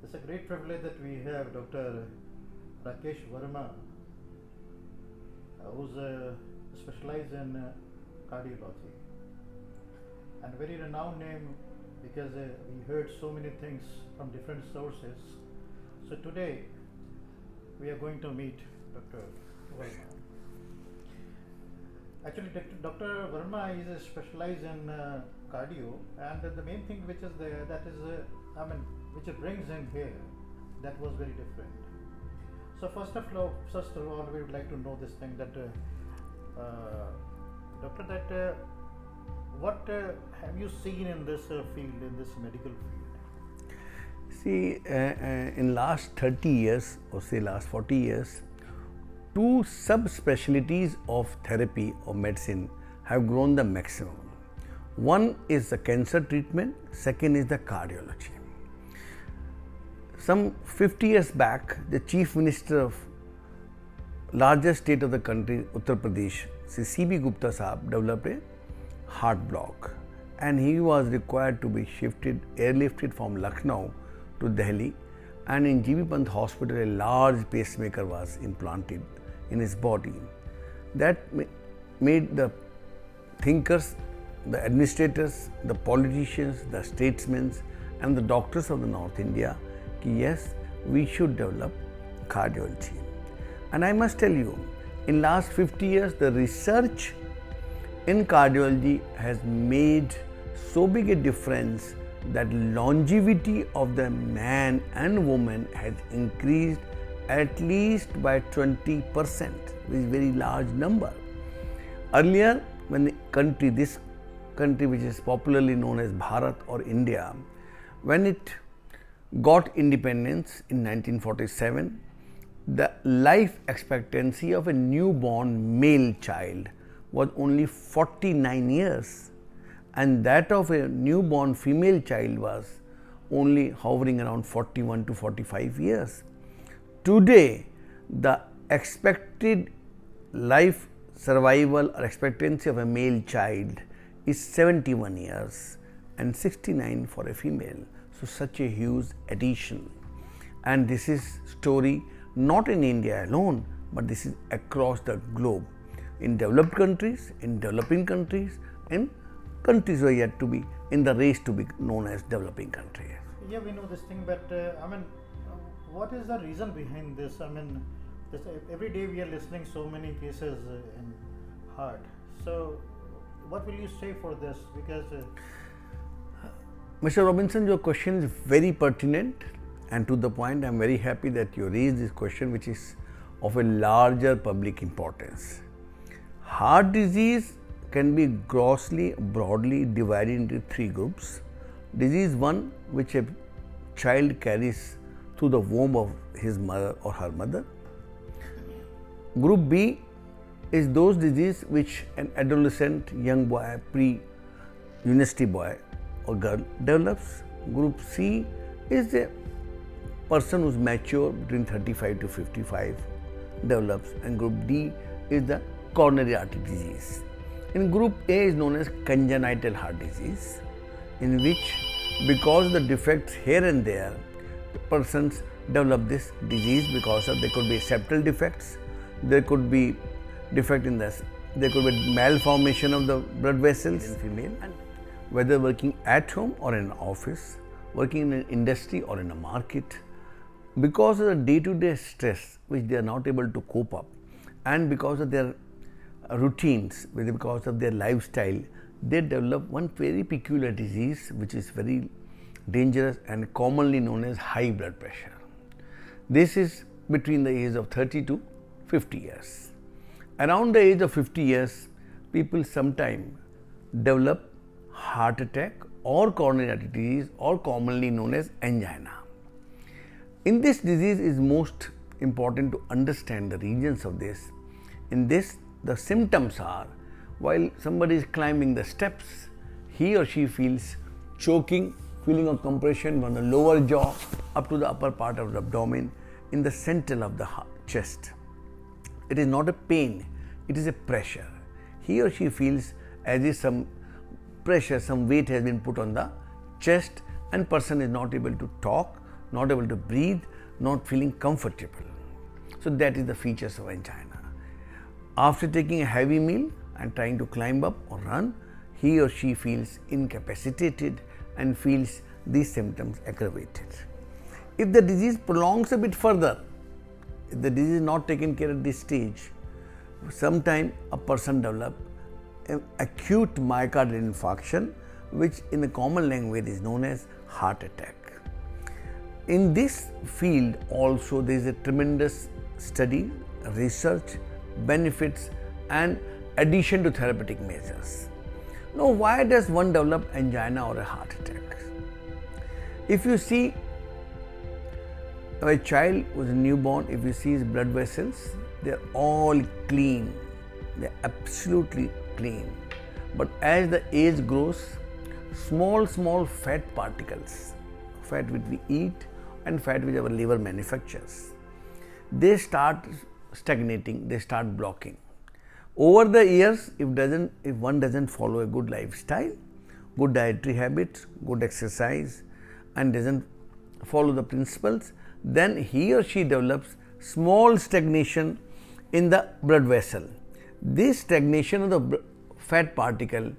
It's a great privilege that we have Dr. Rakesh Verma, who's specialized in cardiology and very renowned name because we heard so many things from different sources. So today we are going to meet Dr. Verma. Actually, Dr. Verma is specialized in cardio, and the main thing which is there that is, which it brings in here, that was very different. So first of all, we would like to know this thing that, doctor, that what have you seen in this field, in this medical field? See, in last 30 years or say last 40 years, two subspecialties of therapy or medicine have grown the maximum. One is the cancer treatment, second is the cardiology. Some 50 years back, the Chief Minister of largest state of the country, Uttar Pradesh, C.B. Gupta Saab, developed a heart block, and he was required to be airlifted from Lucknow to Delhi, and in G.B. Pant hospital a large pacemaker was implanted in his body. That made the thinkers, the administrators, the politicians, the statesmen and the doctors of the North India, yes, we should develop cardiology. And I must tell you, in last 50 years, the research in cardiology has made so big a difference that longevity of the man and woman has increased at least by 20%, which is a very large number. Earlier, when this country which is popularly known as Bharat or India, when it got independence in 1947, the life expectancy of a newborn male child was only 49 years, and that of a newborn female child was only hovering around 41 to 45 years. Today, the expected life survival or expectancy of a male child is 71 years and 69 for a female. So, such a huge addition, and this is story not in India alone, but this is across the globe, in developed countries, in developing countries, in countries who are yet to be in the race to be known as developing countries. Yeah, we know this thing, but what is the reason behind this? Every day we are listening so many cases in heart. So, what will you say for this? Because Mr. Robinson, your question is very pertinent and to the point. I am very happy that you raised this question, which is of a larger public importance. Heart disease can be broadly divided into three groups. Disease 1, which a child carries through the womb of his mother or her mother. Group B is those diseases which an adolescent, young boy, pre-university boy or girl develops. Group C is a person who is mature between 35 to 55 develops, and group D is the coronary artery disease. In group A is known as congenital heart disease, in which because of the defects here and there, persons develop this disease because of there could be septal defects, there could be defect in this, there could be malformation of the blood vessels in female, and whether working at home or in an office, working in an industry or in a market, because of the day-to-day stress which they are not able to cope up, and because of their routines, because of their lifestyle, they develop one very peculiar disease which is very dangerous and commonly known as high blood pressure. This is between the age of 30 to 50 years. Around the age of 50 years, people sometimes develop heart attack or coronary artery disease, or commonly known as angina. In this disease, it is most important to understand the regions of this. In this, the symptoms are, while somebody is climbing the steps, he or she feels choking, feeling of compression from the lower jaw up to the upper part of the abdomen in the center of the chest. It is not a pain, it is a pressure. He or she feels as if some pressure, some weight has been put on the chest, and person is not able to talk, not able to breathe, not feeling comfortable. So that is the features of angina. After taking a heavy meal and trying to climb up or run, he or she feels incapacitated and feels these symptoms aggravated. If the disease prolongs a bit further, if the disease is not taken care at this stage, sometime a person develops acute myocardial infarction, which in the common language is known as heart attack. In this field also there is a tremendous study, research, benefits and addition to therapeutic measures. Now, why does one develop angina or a heart attack? If you see a child who is a newborn, if you see his blood vessels, they are all clean, they are absolutely clean. But as the age grows, small fat particles, fat which we eat and fat which our liver manufactures, they start stagnating, they start blocking. Over the years, if one doesn't follow a good lifestyle, good dietary habits, good exercise and doesn't follow the principles, then he or she develops small stagnation in the blood vessel. This stagnation of the fat particle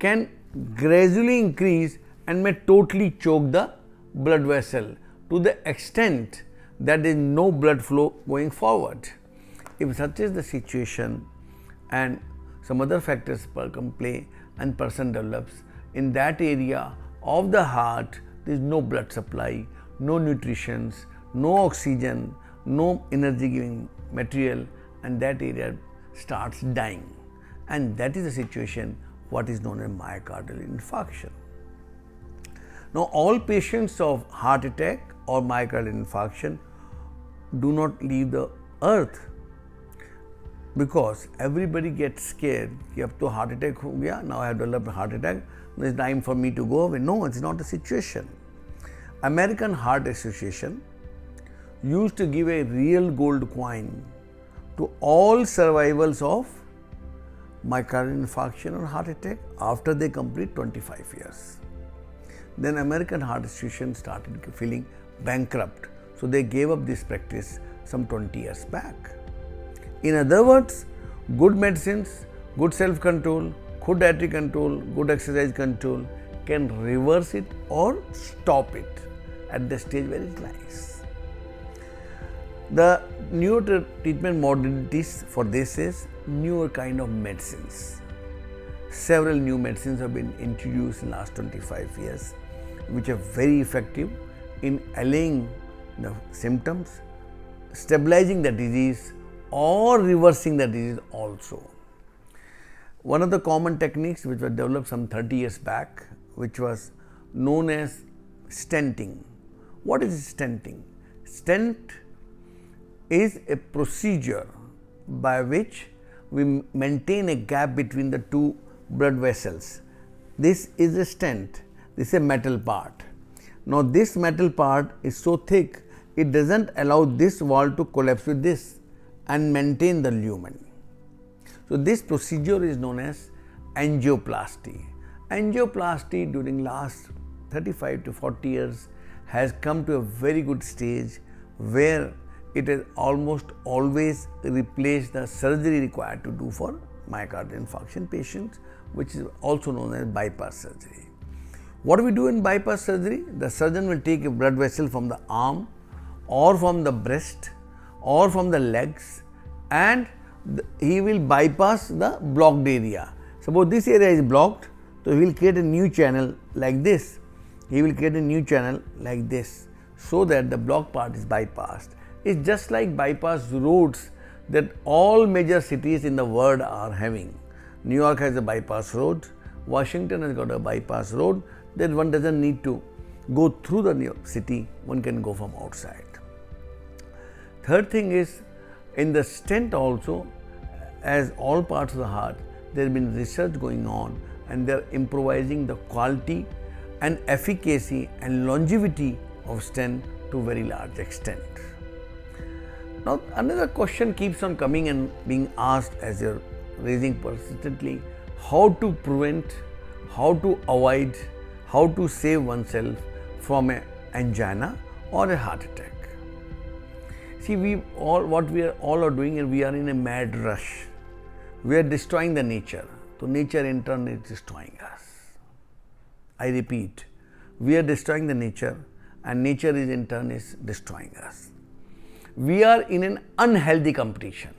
can gradually increase and may totally choke the blood vessel to the extent that there is no blood flow going forward. If such is the situation and some other factors come play and person develops, in that area of the heart there is no blood supply, no nutrition, no oxygen, no energy giving material, and that area starts dying, and that is the situation what is known as myocardial infarction. Now, all patients of heart attack or myocardial infarction do not leave the earth, because everybody gets scared कि अब तो heart attack हो गया, now I have developed a heart attack, it's time for me to go away. No, it's not the situation. American Heart Association used to give a real gold coin to all survivors of myocardial infarction or heart attack after they complete 25 years. Then American Heart Association started feeling bankrupt, so they gave up this practice some 20 years back. In other words, good medicines, good self-control, good dietary control, good exercise control can reverse it or stop it at the stage where it lies. The newer treatment modalities for this is newer kind of medicines. Several new medicines have been introduced in the last 25 years, which are very effective in allaying the symptoms, stabilizing the disease or reversing the disease also. One of the common techniques which was developed some 30 years back, which was known as stenting. What is stenting? Stent is a procedure by which we maintain a gap between the two blood vessels. This is a stent, this is a metal part. Now, this metal part is so thick, it doesn't allow this wall to collapse with this and maintain the lumen. So, this procedure is known as angioplasty. Angioplasty during last 35 to 40 years has come to a very good stage where it has almost always replaced the surgery required to do for myocardial infarction patients, which is also known as bypass surgery. What we do in bypass surgery? The surgeon will take a blood vessel from the arm or from the breast or from the legs, and he will bypass the blocked area. Suppose this area is blocked, so he will create a new channel like this. He will create a new channel like this, so that the blocked part is bypassed. It's just like bypass roads that all major cities in the world are having. New York has a bypass road, Washington has got a bypass road, that one doesn't need to go through the New York city, one can go from outside. Third thing is, in the stent also, as all parts of the heart, there has been research going on and they are improvising the quality and efficacy and longevity of stent to very large extent. Now, another question keeps on coming and being asked as you're raising persistently: how to prevent, how to avoid, how to save oneself from an angina or a heart attack. See, what we are all are doing is we are in a mad rush. We are destroying the nature. So nature in turn is destroying us. I repeat, we are destroying the nature and nature is in turn is destroying us. We are in an unhealthy competition.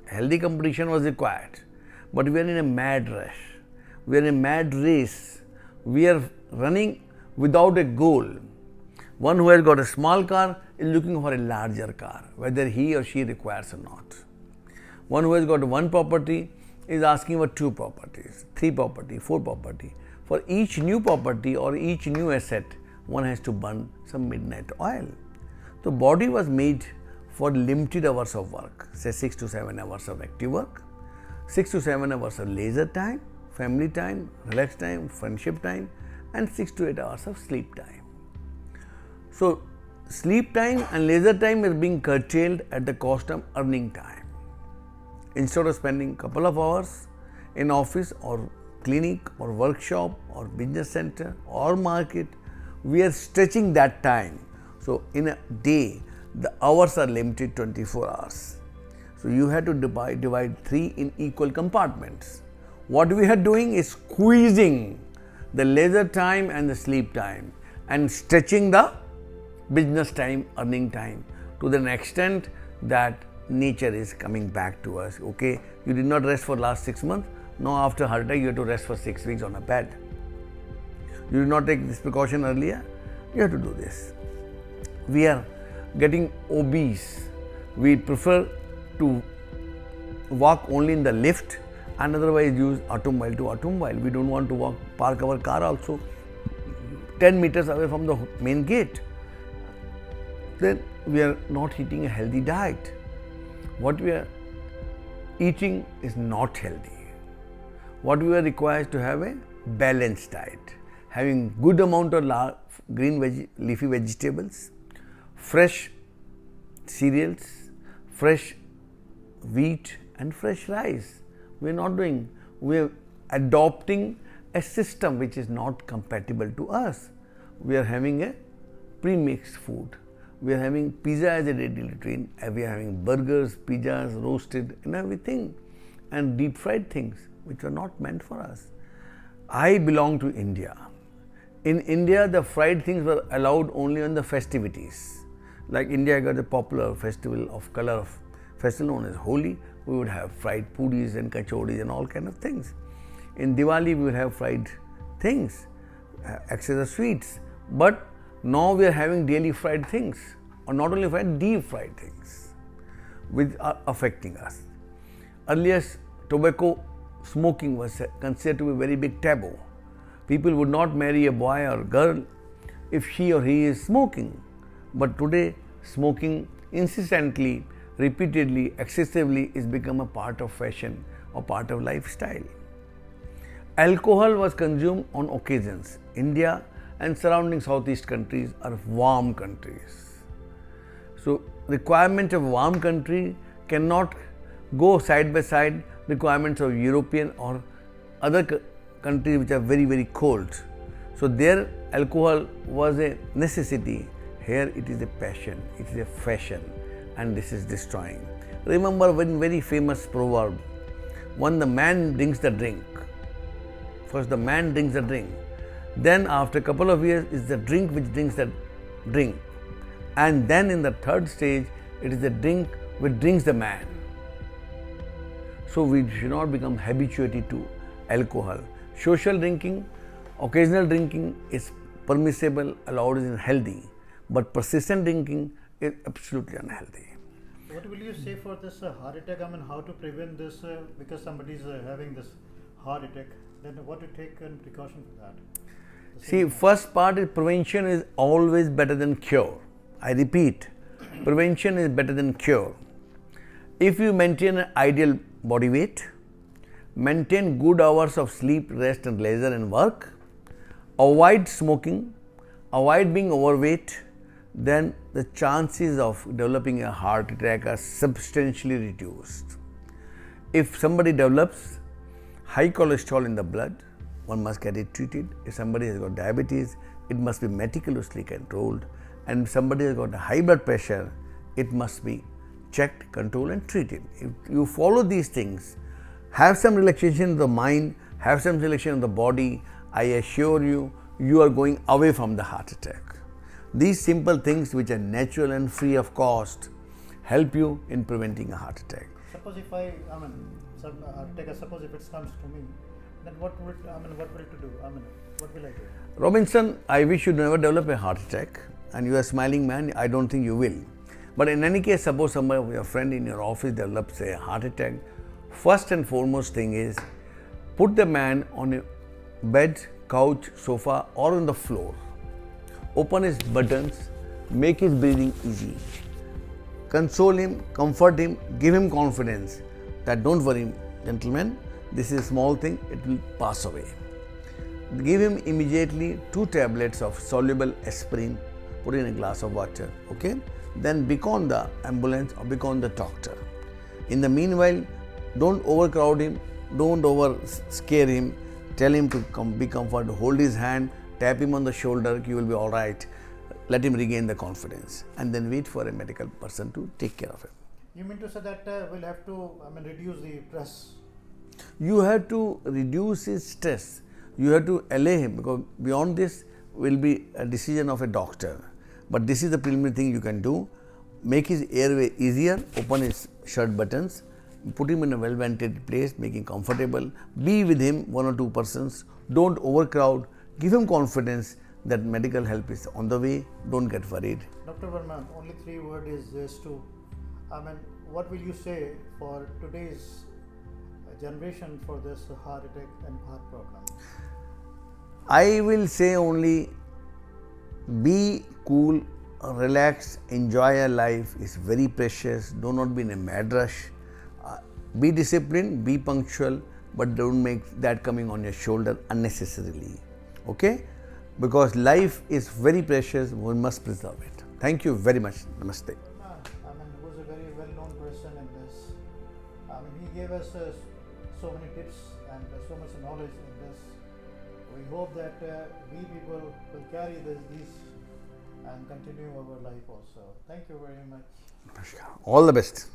Healthy competition was required, but we are in a mad rush. We are in a mad race. We are running without a goal. One who has got a small car is looking for a larger car, whether he or she requires or not. One who has got one property is asking for two properties, three property, four property. For each new property or each new asset, one has to burn some midnight oil. The body was made for limited hours of work, say 6 to 7 hours of active work, 6 to 7 hours of leisure time, family time, relax time, friendship time, and 6 to 8 hours of sleep time. So, sleep time and leisure time is being curtailed at the cost of earning time. Instead of spending a couple of hours in office or clinic or workshop or business center or market, we are stretching that time. So, in a day, the hours are limited 24 hours. So, you have to divide 3 in equal compartments. What we are doing is squeezing the leisure time and the sleep time and stretching the business time, earning time to the extent that nature is coming back to us. Okay, you did not rest for last 6 months. Now after heart attack, you have to rest for 6 weeks on a bed. You did not take this precaution earlier. You have to do this. We are getting obese. We prefer to walk only in the lift and otherwise use automobile to automobile. We don't want to park our car also 10 meters away from the main gate. Then we are not eating a healthy diet. What we are eating is not healthy. What we are required to have a balanced diet, having good amount of leafy vegetables, fresh cereals, fresh wheat and fresh rice. We are not doing, we are adopting a system which is not compatible to us. We are having a pre-mixed food. We are having pizza as a daily routine, we are having burgers, pizzas, roasted and everything, and deep fried things which are not meant for us. I belong to India. In India, the fried things were allowed only on the festivities. Like India got a popular festival of color, festival known as Holi. We would have fried puris and kachoris and all kind of things. In Diwali, we would have fried things, excess of sweets. But now we are having daily fried things, or not only fried, deep fried things, which are affecting us. Earlier, tobacco smoking was considered to be a very big taboo. People would not marry a boy or girl if she or he is smoking. But today, smoking incessantly, repeatedly, excessively is become a part of fashion or part of lifestyle. Alcohol was consumed on occasions. India and surrounding Southeast countries are warm countries. So, requirement of warm country cannot go side by side requirements of European or other countries which are very, very cold. So, there alcohol was a necessity. Here it is a passion, it is a fashion, and this is destroying. Remember one very famous proverb, when the man drinks the drink, first the man drinks the drink, then after a couple of years is the drink which drinks the drink, and then in the third stage it is the drink which drinks the man. So we should not become habituated to alcohol. Social drinking, occasional drinking is permissible, allowed, is healthy, but persistent drinking is absolutely unhealthy. What will you say for this heart attack? I mean, how to prevent this because somebody is having this heart attack? Then what to take in precaution for that? See, first part is prevention is always better than cure. I repeat, prevention is better than cure. If you maintain an ideal body weight, maintain good hours of sleep, rest and leisure and work, avoid smoking, avoid being overweight, then the chances of developing a heart attack are substantially reduced. If somebody develops high cholesterol in the blood, one must get it treated. If somebody has got diabetes, it must be meticulously controlled and somebody has got a high blood pressure, it must be checked, controlled, and treated. If you follow these things, have some relaxation in the mind, have some relaxation in the body, I assure you, you are going away from the heart attack. These simple things, which are natural and free of cost, help you in preventing a heart attack. Suppose if suppose if it comes to me, then what will to do? What will I do? Robinson, I wish you never develop a heart attack, and you are a smiling man, I don't think you will. But in any case, suppose somebody of your friend in your office develops a heart attack, first and foremost thing is, put the man on a bed, couch, sofa, or on the floor. Open his buttons, make his breathing easy. Console him, comfort him, give him confidence that don't worry, gentlemen, this is a small thing, it will pass away. Give him immediately 2 tablets of soluble aspirin, put in a glass of water, okay? Then beckon the ambulance or beckon the doctor. In the meanwhile, don't overcrowd him, don't over scare him, tell him to be comforted, hold his hand, tap him on the shoulder, you will be all right. Let him regain the confidence, and then wait for a medical person to take care of him. You mean to say that we'll have to reduce the stress? You have to reduce his stress. You have to allay him, because beyond this will be a decision of a doctor. But this is the preliminary thing you can do. Make his airway easier, open his shirt buttons, put him in a well ventilated place, make him comfortable, be with him 1 or 2 persons, don't overcrowd, give him confidence that medical help is on the way, don't get worried. Dr. Verma, only 3 words is just to, what will you say for today's generation for this heart attack and heart problem? I will say only, be cool, relax, enjoy your life, it's very precious, do not be in a mad rush, be disciplined, be punctual, but don't make that coming on your shoulder unnecessarily, okay? Because life is very precious, one must preserve it. Thank you very much. Namaste. He was a very well-known person in this. He gave us so many tips and so much knowledge in this. We hope that we people will carry these and continue our life also. Thank you very much. All the best.